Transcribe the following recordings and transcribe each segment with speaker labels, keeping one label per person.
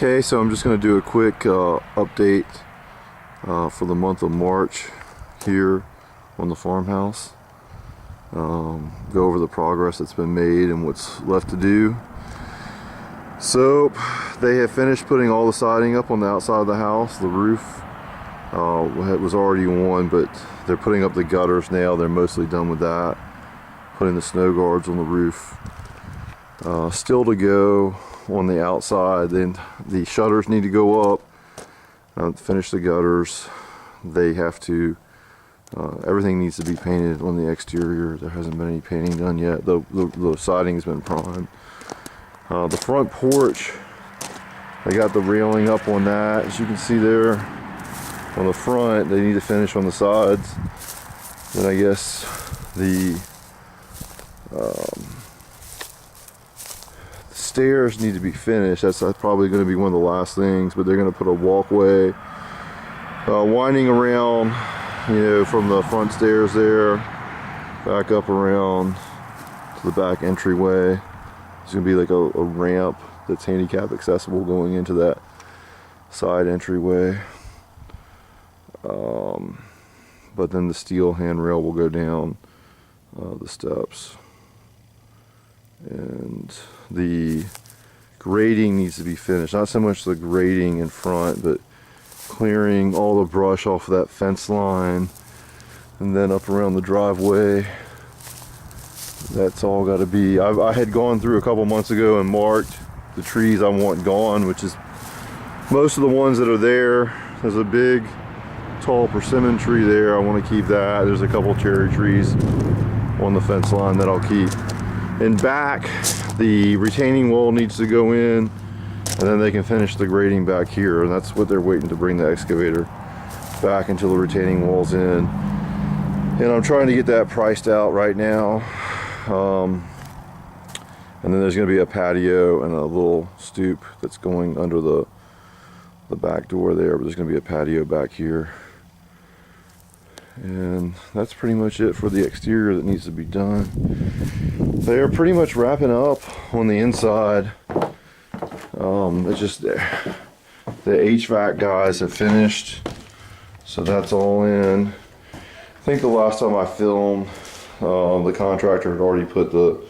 Speaker 1: Okay, so I'm just going to do a quick update for the month of March here on the farmhouse. Go over the progress that's been made and what's left to do. So they have finished putting all the siding up on the outside of the house. The roof it was already on, but they're putting up the gutters now. They're mostly done with that. Putting the snow guards on the roof. Still to go on the outside. Then the shutters need to go up. Finish the gutters. They have to. Everything needs to be painted on the exterior. There hasn't been any painting done yet. The siding's been primed. The front porch, they got the railing up on that. As you can see there on the front, they need to finish on the sides. Then I guess the stairs need to be finished. That's probably going to be one of the last things, but they're going to put a walkway winding around, you know, from the front stairs there back up around to the back entryway. There's going to be like a ramp that's handicap accessible going into that side entryway. But then the steel handrail will go down the steps. And the grading needs to be finished. Not so much the grading in front, but clearing all the brush off of that fence line and then up around the driveway. That's all got to be. I had gone through a couple months ago and marked the trees I want gone, which is most of the ones that are there. There's a big tall persimmon tree there. I want to keep that. There's a couple cherry trees on the fence line that I'll keep. And back, the retaining wall needs to go in, and then they can finish the grading back here. And that's what they're waiting to bring the excavator back until the retaining wall's in. And I'm trying to get that priced out right now. And then there's going to be a patio and a little stoop that's going under the back door there, but there's going to be a patio back here. And that's pretty much it for the exterior that needs to be done. They're pretty much wrapping up on the inside. It's just the HVAC guys have finished, so that's all in. I think the last time I filmed, the contractor had already put the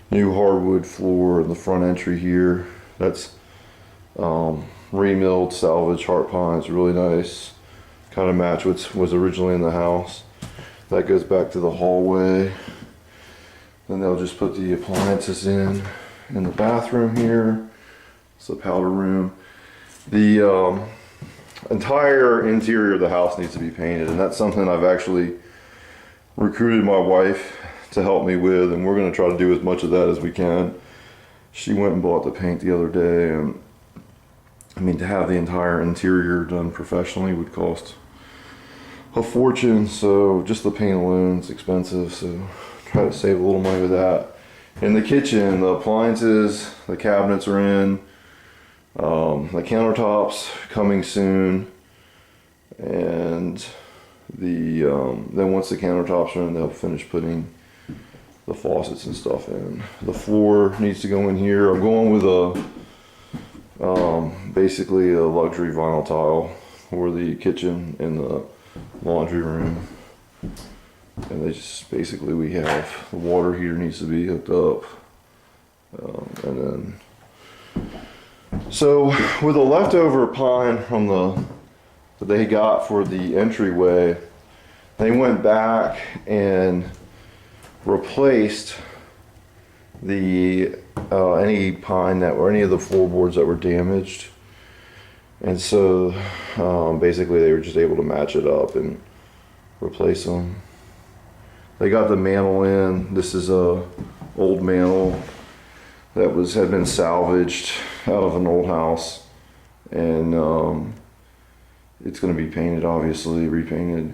Speaker 1: new hardwood floor in the front entry here. That's remilled salvage heart pine. It's really nice. Kind of match what was originally in the house. That goes back to the hallway. Then they'll just put the appliances in the bathroom here. It's the powder room. The entire interior of the house needs to be painted, and that's something I've actually recruited my wife to help me with, and we're going to try to do as much of that as we can. She went and bought the paint the other day, and I mean, to have the entire interior done professionally would cost a fortune, so just the paint alone is expensive, so try to save a little money with that. In the kitchen, the appliances, the cabinets are in, the countertops coming soon, and then once the countertops are in, they'll finish putting the faucets and stuff in. The floor needs to go in here. I'm going with basically a luxury vinyl tile for the kitchen and the laundry room. And they just basically, we have the water heater needs to be hooked up, and then so with the leftover pine from that they got for the entryway, they went back and replaced the any pine that or any of the floorboards that were damaged, and so basically they were just able to match it up and replace them. They got the mantle in. This is a old mantle that had been salvaged out of an old house, and it's going to be painted, obviously repainted.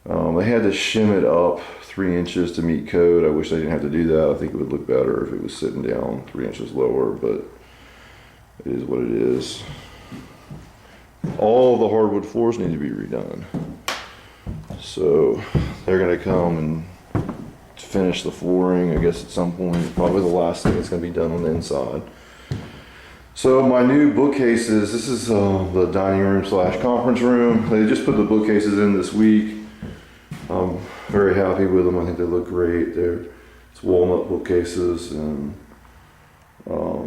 Speaker 1: They had to shim it up 3 inches to meet code. I wish they didn't have to do that. I think it would look better if it was sitting down 3 inches lower, but it is what it is. All the hardwood floors need to be redone. So they're going to come and finish the flooring, I guess, at some point. Probably the last thing that's going to be done on the inside. So my new bookcases, this is the dining room slash conference room. They just put the bookcases in this week. I'm very happy with them. I think they look great. It's walnut bookcases, and I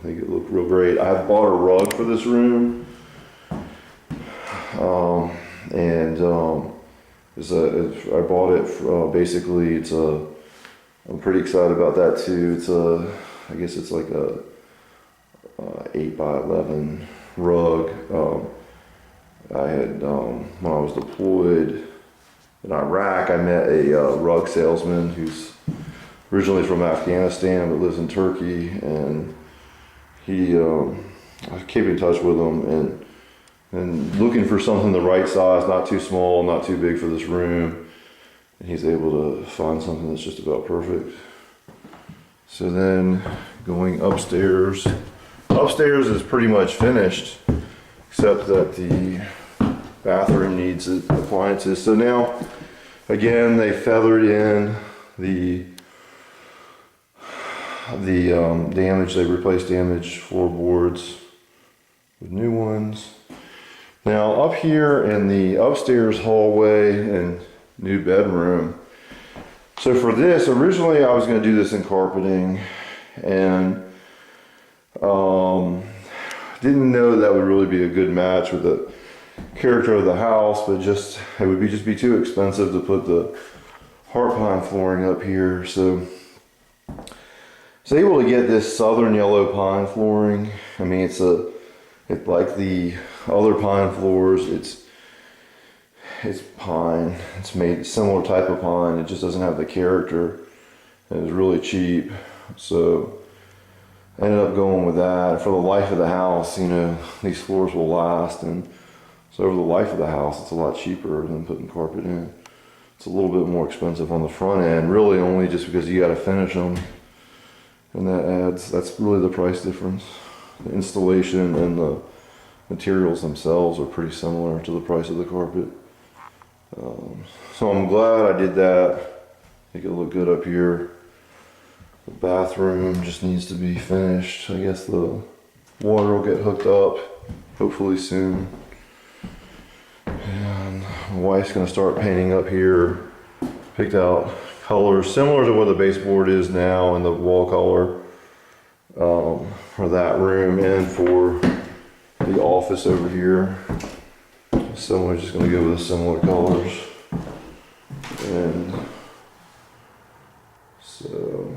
Speaker 1: think it looked real great. I bought a rug for this room, I bought it. Basically, I'm pretty excited about that too. I guess it's like a 8 by 11 rug. I had when I was deployed in Iraq, I met a rug salesman who's originally from Afghanistan but lives in Turkey, and I keep in touch with him and looking for something the right size, not too small, not too big for this room, and he's able to find something that's just about perfect. So then going upstairs. Upstairs is pretty much finished, except that the bathroom needs appliances. So now, again, they feathered in the damage. They replaced damaged floorboards with new ones. Now up here in the upstairs hallway and new bedroom. So for this, originally I was going to do this in carpeting, and didn't know that would really be a good match with the character of the house, but it would just be too expensive to put the heart pine flooring up here. So I was able to get this southern yellow pine flooring. I mean, it's like the other pine floors. It's pine. It's made similar type of pine. It just doesn't have the character. It was really cheap, so I ended up going with that. For the life of the house, these floors will last, and so over the life of the house, it's a lot cheaper than putting carpet in. It's a little bit more expensive on the front end, really only just because you got to finish them, and that's really the price difference. The installation and the materials themselves are pretty similar to the price of the carpet. So I'm glad I did that. I think it'll look good up here. The bathroom just needs to be finished. I guess the water will get hooked up hopefully soon. And my wife's gonna start painting up here. Picked out colors similar to what the baseboard is now and the wall color for that room and for the office over here. So we're just gonna go with similar colors. And so,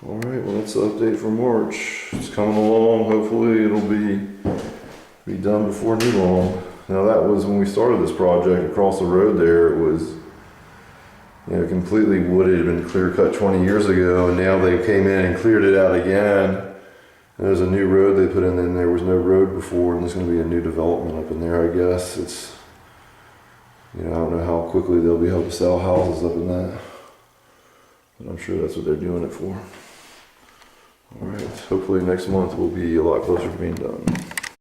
Speaker 1: all right, well, that's the update for March. It's coming along. Hopefully it'll be done before too long. Now that was when we started this project. Across the road there, it was completely wooded. It had been clear cut 20 years ago, and now they came in and cleared it out again. And there's a new road they put in, and there was no road before, and there's going to be a new development up in there, I guess. It's, I don't know how quickly they'll be able to sell houses up in that, but I'm sure that's what they're doing it for. All right, hopefully next month will be a lot closer to being done.